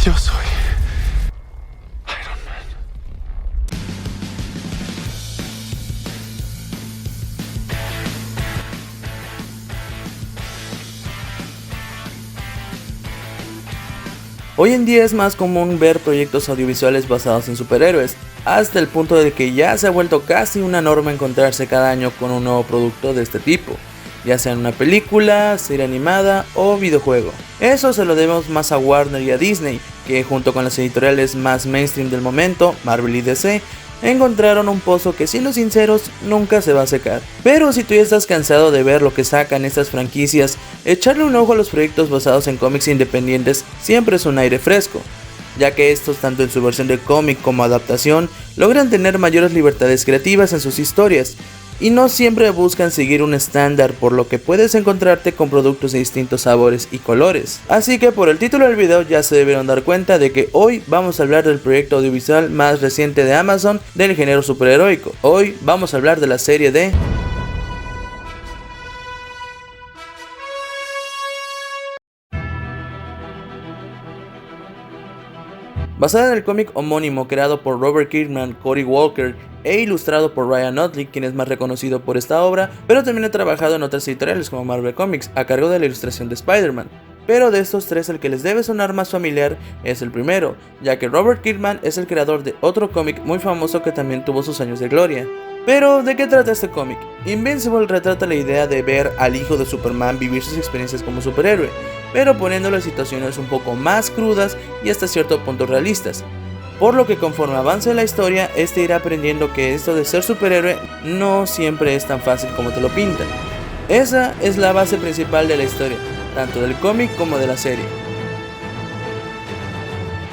Yo soy Iron Man. Hoy en día es más común ver proyectos audiovisuales basados en superhéroes, hasta el punto de que ya se ha vuelto casi una norma encontrarse cada año con un nuevo producto de este tipo, ya sea en una película, serie animada o videojuego. Eso se lo debemos más a Warner y a Disney, que junto con las editoriales más mainstream del momento, Marvel y DC, encontraron un pozo que, siendo sinceros, nunca se va a secar. Pero si tú ya estás cansado de ver lo que sacan estas franquicias, echarle un ojo a los proyectos basados en cómics independientes siempre es un aire fresco, ya que estos, tanto en su versión de cómic como adaptación, logran tener mayores libertades creativas en sus historias, y no siempre buscan seguir un estándar, por lo que puedes encontrarte con productos de distintos sabores y colores. Así que por el título del video ya se debieron dar cuenta de que hoy vamos a hablar del proyecto audiovisual más reciente de Amazon del género superheroico. Hoy vamos a hablar de la serie de... Basada en el cómic homónimo creado por Robert Kirkman, Cory Walker e ilustrado por Ryan Ottley, quien es más reconocido por esta obra, pero también ha trabajado en otras editoriales como Marvel Comics, a cargo de la ilustración de Spider-Man. Pero de estos tres, el que les debe sonar más familiar es el primero, ya que Robert Kirkman es el creador de otro cómic muy famoso que también tuvo sus años de gloria. Pero, ¿de qué trata este cómic? Invincible retrata la idea de ver al hijo de Superman vivir sus experiencias como superhéroe, pero poniéndolo en situaciones un poco más crudas y hasta cierto punto realistas. Por lo que conforme avance la historia, este irá aprendiendo que esto de ser superhéroe no siempre es tan fácil como te lo pintan. Esa es la base principal de la historia, tanto del cómic como de la serie.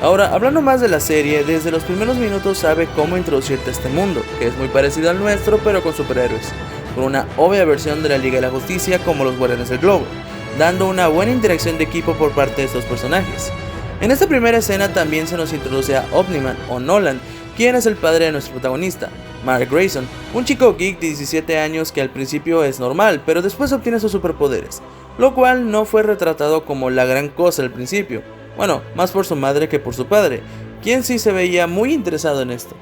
Ahora, hablando más de la serie, desde los primeros minutos sabe cómo introducirte a este mundo, que es muy parecido al nuestro pero con superhéroes, con una obvia versión de la Liga de la Justicia como los Guardianes del Globo, dando una buena interacción de equipo por parte de estos personajes. En esta primera escena también se nos introduce a Omni-Man o Nolan, quien es el padre de nuestro protagonista, Mark Grayson, un chico geek de 17 años que al principio es normal, pero después obtiene sus superpoderes, lo cual no fue retratado como la gran cosa al principio. Bueno, más por su madre que por su padre, quien sí se veía muy interesado en esto.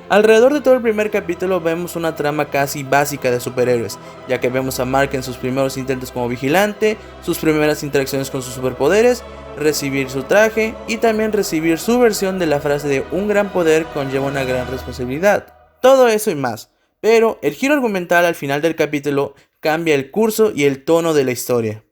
Alrededor de todo el primer capítulo vemos una trama casi básica de superhéroes, ya que vemos a Mark en sus primeros intentos como vigilante, sus primeras interacciones con sus superpoderes, recibir su traje y también recibir su versión de la frase de un gran poder conlleva una gran responsabilidad. Todo eso y más, pero el giro argumental al final del capítulo cambia el curso y el tono de la historia.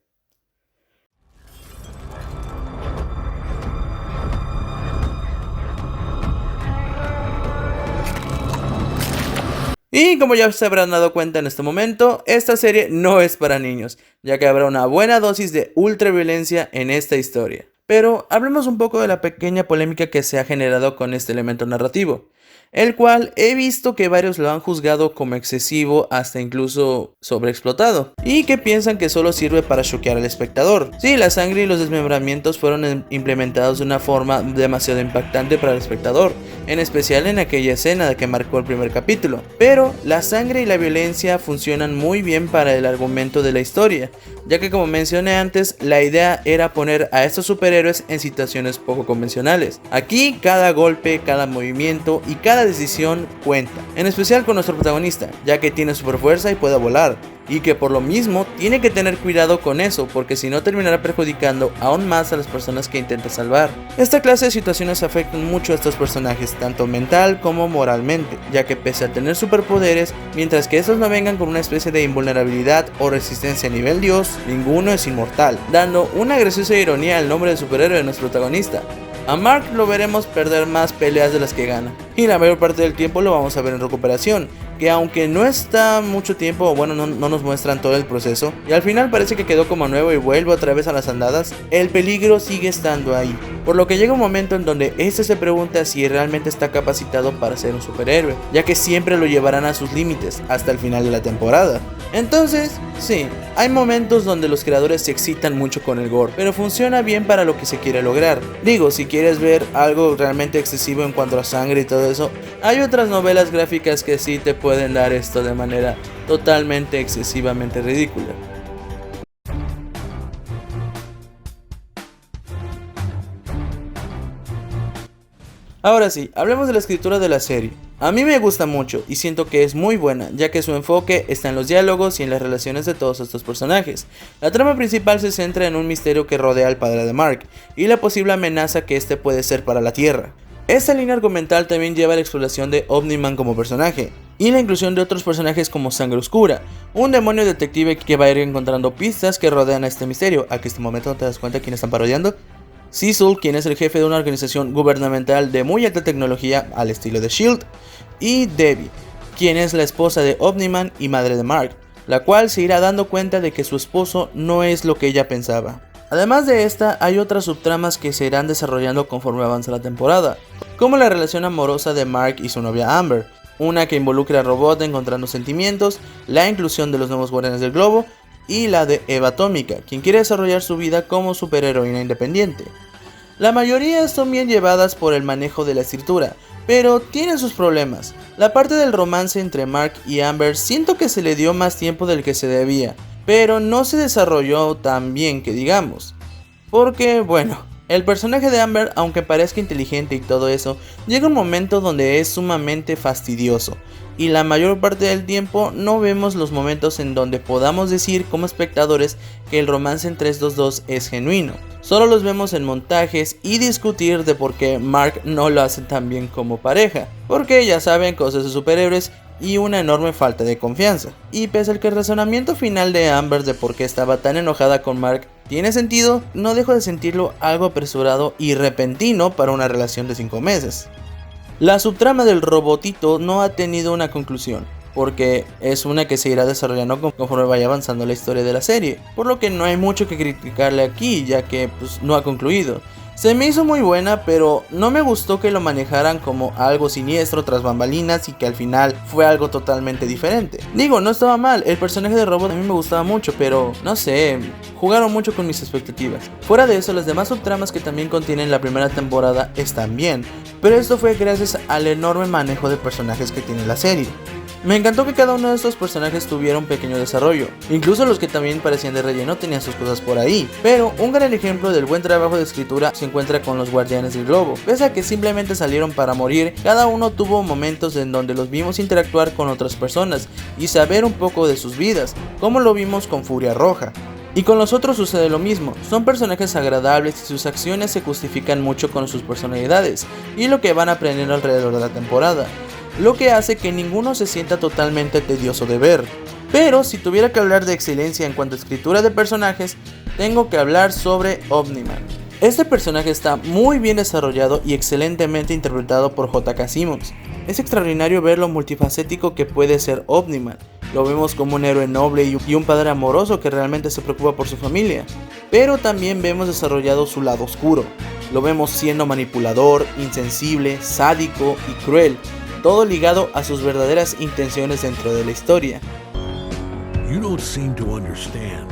Y como ya se habrán dado cuenta en este momento, esta serie no es para niños, ya que habrá una buena dosis de ultraviolencia en esta historia. Pero hablemos un poco de la pequeña polémica que se ha generado con este elemento narrativo, el cual he visto que varios lo han juzgado como excesivo, hasta incluso sobreexplotado, y que piensan que solo sirve para choquear al espectador. Sí, la sangre y los desmembramientos fueron implementados de una forma demasiado impactante para el espectador, en especial en aquella escena que marcó el primer capítulo, pero la sangre y la violencia funcionan muy bien para el argumento de la historia, ya que como mencioné antes, la idea era poner a estos superhéroes en situaciones poco convencionales. Aquí cada golpe, cada movimiento y cada decisión cuenta, en especial con nuestro protagonista, ya que tiene super fuerza y puede volar, y que por lo mismo tiene que tener cuidado con eso, porque si no terminará perjudicando aún más a las personas que intenta salvar. Esta clase de situaciones afectan mucho a estos personajes, tanto mental como moralmente, ya que pese a tener superpoderes, mientras que estos no vengan con una especie de invulnerabilidad o resistencia a nivel dios, ninguno es inmortal, dando una graciosa ironía al nombre del superhéroe de nuestro protagonista. A Mark lo veremos perder más peleas de las que gana, y la mayor parte del tiempo lo vamos a ver en recuperación, que aunque no está mucho tiempo, bueno, no nos muestran todo el proceso, y al final parece que quedó como nuevo y vuelve otra vez a las andadas, el peligro sigue estando ahí, por lo que llega un momento en donde este se pregunta si realmente está capacitado para ser un superhéroe, ya que siempre lo llevarán a sus límites hasta el final de la temporada. Entonces, sí, hay momentos donde los creadores se excitan mucho con el gore, pero funciona bien para lo que se quiere lograr. Digo, si quieres ver algo realmente excesivo en cuanto a sangre y todo eso, hay otras novelas gráficas que sí te pueden dar esto de manera totalmente excesivamente ridícula. Ahora sí, hablemos de la escritura de la serie. A mí me gusta mucho y siento que es muy buena, ya que su enfoque está en los diálogos y en las relaciones de todos estos personajes. La trama principal se centra en un misterio que rodea al padre de Mark y la posible amenaza que este puede ser para la Tierra. Esta línea argumental también lleva a la exploración de Omni-Man como personaje, y la inclusión de otros personajes como Sangre Oscura, un demonio detective que va a ir encontrando pistas que rodean a este misterio. ¿A que este momento no te das cuenta quién están parodiando? Cecil, quien es el jefe de una organización gubernamental de muy alta tecnología al estilo de S.H.I.E.L.D. Y Debbie, quien es la esposa de Omni-Man y madre de Mark, la cual se irá dando cuenta de que su esposo no es lo que ella pensaba. Además de esta, hay otras subtramas que se irán desarrollando conforme avanza la temporada, como la relación amorosa de Mark y su novia Amber, una que involucra a Robot encontrando sentimientos, la inclusión de los nuevos Guardianes del Globo, y la de Eva Atómica, quien quiere desarrollar su vida como superheroína independiente. La mayoría son bien llevadas por el manejo de la escritura, pero tienen sus problemas. La parte del romance entre Mark y Amber siento que se le dio más tiempo del que se debía, pero no se desarrolló tan bien que digamos. Porque, bueno, el personaje de Amber, aunque parezca inteligente y todo eso, llega un momento donde es sumamente fastidioso. Y la mayor parte del tiempo no vemos los momentos en donde podamos decir como espectadores que el romance entre estos dos es genuino. Solo los vemos en montajes y discutir de por qué Mark no lo hace tan bien como pareja. Porque ya saben, cosas de superhéroes y una enorme falta de confianza. Y pese al que el razonamiento final de Amber de por qué estaba tan enojada con Mark tiene sentido, no dejo de sentirlo algo apresurado y repentino para una relación de 5 meses. La subtrama del robotito no ha tenido una conclusión, porque es una que se irá desarrollando conforme vaya avanzando la historia de la serie, por lo que no hay mucho que criticarle aquí, ya que pues, no ha concluido. Se me hizo muy buena, pero no me gustó que lo manejaran como algo siniestro tras bambalinas y que al final fue algo totalmente diferente. Digo, no estaba mal, el personaje de Robot a mí me gustaba mucho, pero no sé, jugaron mucho con mis expectativas. Fuera de eso, las demás subtramas que también contienen la primera temporada están bien, pero esto fue gracias al enorme manejo de personajes que tiene la serie. Me encantó que cada uno de estos personajes tuviera un pequeño desarrollo, incluso los que también parecían de relleno tenían sus cosas por ahí, pero un gran ejemplo del buen trabajo de escritura se encuentra con los Guardianes del Globo. Pese a que simplemente salieron para morir, cada uno tuvo momentos en donde los vimos interactuar con otras personas y saber un poco de sus vidas, como lo vimos con Furia Roja. Y con los otros sucede lo mismo, son personajes agradables y sus acciones se justifican mucho con sus personalidades y lo que van aprendiendo alrededor de la temporada, lo que hace que ninguno se sienta totalmente tedioso de ver. Pero si tuviera que hablar de excelencia en cuanto a escritura de personajes, tengo que hablar sobre Omni-Man. Este personaje está muy bien desarrollado y excelentemente interpretado por J.K. Simmons. Es extraordinario ver lo multifacético que puede ser Omni-Man. Lo vemos como un héroe noble y un padre amoroso que realmente se preocupa por su familia. Pero también vemos desarrollado su lado oscuro. Lo vemos siendo manipulador, insensible, sádico y cruel. Todo ligado a sus verdaderas intenciones dentro de la historia. You don't seem to understand.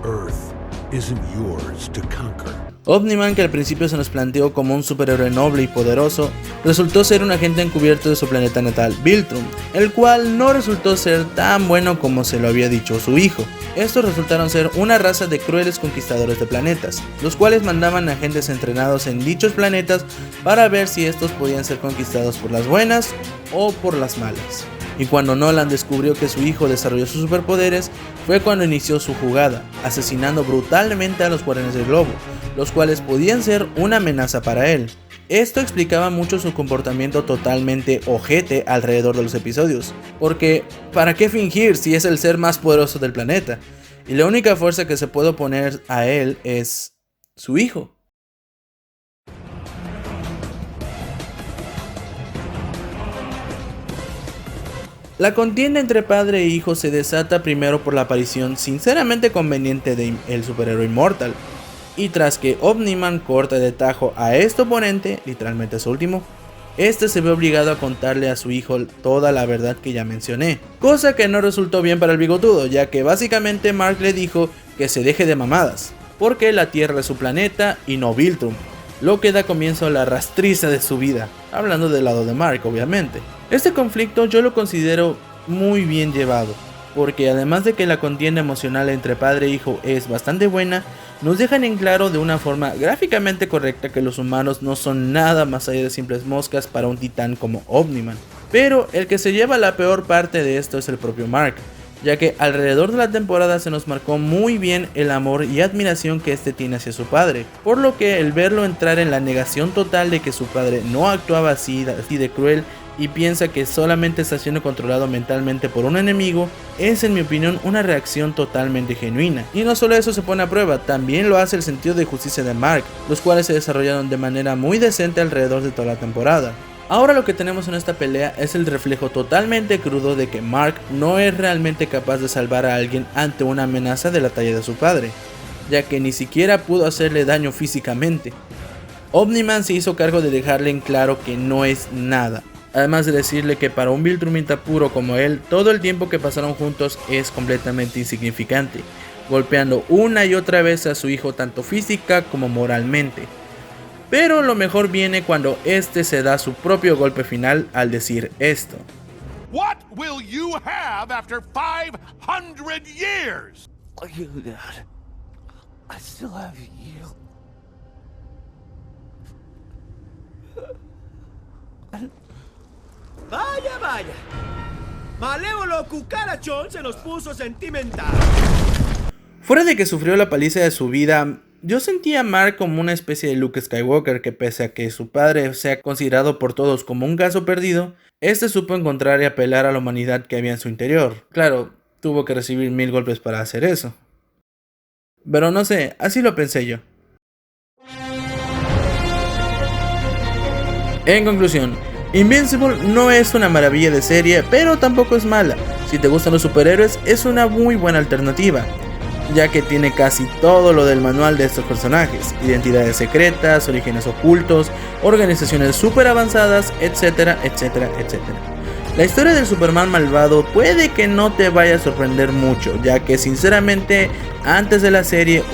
Earth isn't yours to conquer. Omni-Man, que al principio se nos planteó como un superhéroe noble y poderoso, resultó ser un agente encubierto de su planeta natal, Viltrum, el cual no resultó ser tan bueno como se lo había dicho su hijo. Estos resultaron ser una raza de crueles conquistadores de planetas, los cuales mandaban agentes entrenados en dichos planetas para ver si estos podían ser conquistados por las buenas o por las malas. Y cuando Nolan descubrió que su hijo desarrolló sus superpoderes, fue cuando inició su jugada, asesinando brutalmente a los Guardianes del Globo, los cuales podían ser una amenaza para él. Esto explicaba mucho su comportamiento totalmente ojete alrededor de los episodios, porque ¿para qué fingir si es el ser más poderoso del planeta? Y la única fuerza que se puede oponer a él es su hijo. La contienda entre padre e hijo se desata primero por la aparición sinceramente conveniente de el superhéroe inmortal, y tras que Omni-Man corta de tajo a este oponente, literalmente a su último, este se ve obligado a contarle a su hijo toda la verdad que ya mencioné, cosa que no resultó bien para el bigotudo, ya que básicamente Mark le dijo que se deje de mamadas, porque la Tierra es su planeta y no Viltrum, lo que da comienzo a la rastriza de su vida, hablando del lado de Mark obviamente. Este conflicto yo lo considero muy bien llevado, porque además de que la contienda emocional entre padre e hijo es bastante buena, nos dejan en claro de una forma gráficamente correcta que los humanos no son nada más allá de simples moscas para un titán como Omniman. Pero el que se lleva la peor parte de esto es el propio Mark, ya que alrededor de la temporada se nos marcó muy bien el amor y admiración que este tiene hacia su padre, por lo que el verlo entrar en la negación total de que su padre no actuaba así de cruel y piensa que solamente está siendo controlado mentalmente por un enemigo, es en mi opinión una reacción totalmente genuina. Y no solo eso se pone a prueba, también lo hace el sentido de justicia de Mark, los cuales se desarrollaron de manera muy decente alrededor de toda la temporada. Ahora lo que tenemos en esta pelea es el reflejo totalmente crudo de que Mark no es realmente capaz de salvar a alguien ante una amenaza de la talla de su padre, ya que ni siquiera pudo hacerle daño físicamente. Omniman se hizo cargo de dejarle en claro que no es nada, además de decirle que para un Viltrumita puro como él, todo el tiempo que pasaron juntos es completamente insignificante, golpeando una y otra vez a su hijo tanto física como moralmente. Pero lo mejor viene cuando este se da su propio golpe final al decir esto. What will you have after 500 years? You, Dad. I still have you. Vaya, vaya. Malévolo cucarachón se nos puso sentimental. Fuera de que sufrió la paliza de su vida, yo sentía a Mark como una especie de Luke Skywalker que, pese a que su padre sea considerado por todos como un caso perdido, este supo encontrar y apelar a la humanidad que había en su interior. Claro, tuvo que recibir 1000 golpes para hacer eso. Pero no sé, así lo pensé yo. En conclusión, Invincible no es una maravilla de serie, pero tampoco es mala. Si te gustan los superhéroes, es una muy buena alternativa, ya que tiene casi todo lo del manual de estos personajes: identidades secretas, orígenes ocultos, organizaciones super avanzadas, etcétera, etcétera, etcétera. La historia del Superman malvado puede que no te vaya a sorprender mucho, ya que sinceramente antes de la serie,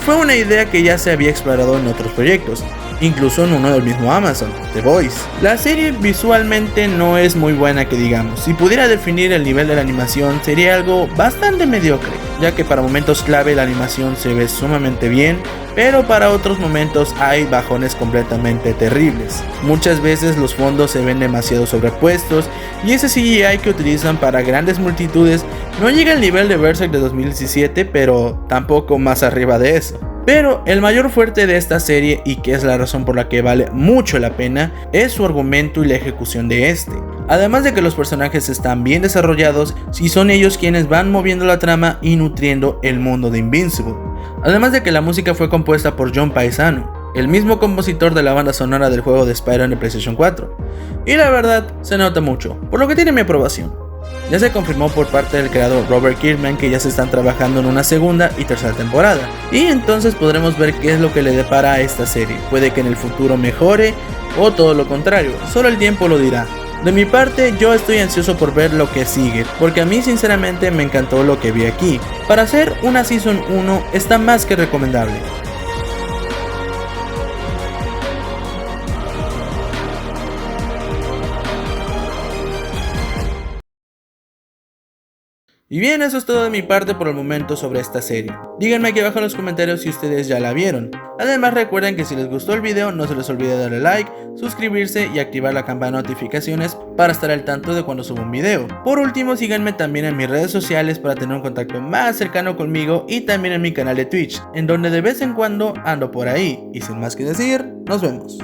fue una idea que ya se había explorado en otros proyectos, incluso en uno del mismo Amazon, The Voice. La serie visualmente no es muy buena que digamos. Si pudiera definir el nivel de la animación, sería algo bastante mediocre, ya que para momentos clave la animación se ve sumamente bien, pero para otros momentos hay bajones completamente terribles. Muchas veces los fondos se ven demasiado sobrepuestos y ese CGI que utilizan para grandes multitudes no llega al nivel de Berserk de 2017, pero tampoco más arriba de eso. Pero el mayor fuerte de esta serie, y que es la razón por la que vale mucho la pena, es su argumento y la ejecución de este. Además de que los personajes están bien desarrollados y son ellos quienes van moviendo la trama y nutriendo el mundo de Invincible. Además de que la música fue compuesta por John Paesano, el mismo compositor de la banda sonora del juego de Spider-Man de PlayStation 4. Y la verdad, se nota mucho, por lo que tiene mi aprobación. Ya se confirmó por parte del creador Robert Kirkman que ya se están trabajando en una segunda y tercera temporada, y entonces podremos ver qué es lo que le depara a esta serie. Puede que en el futuro mejore o todo lo contrario, solo el tiempo lo dirá. De mi parte, yo estoy ansioso por ver lo que sigue, porque a mí sinceramente me encantó lo que vi aquí. Para hacer una Season 1 está más que recomendable. Y bien, eso es todo de mi parte por el momento sobre esta serie. Díganme aquí abajo en los comentarios si ustedes ya la vieron. Además recuerden que si les gustó el video no se les olvide darle like, suscribirse y activar la campana de notificaciones para estar al tanto de cuando subo un video. Por último, síganme también en mis redes sociales para tener un contacto más cercano conmigo y también en mi canal de Twitch, en donde de vez en cuando ando por ahí. Y sin más que decir, nos vemos.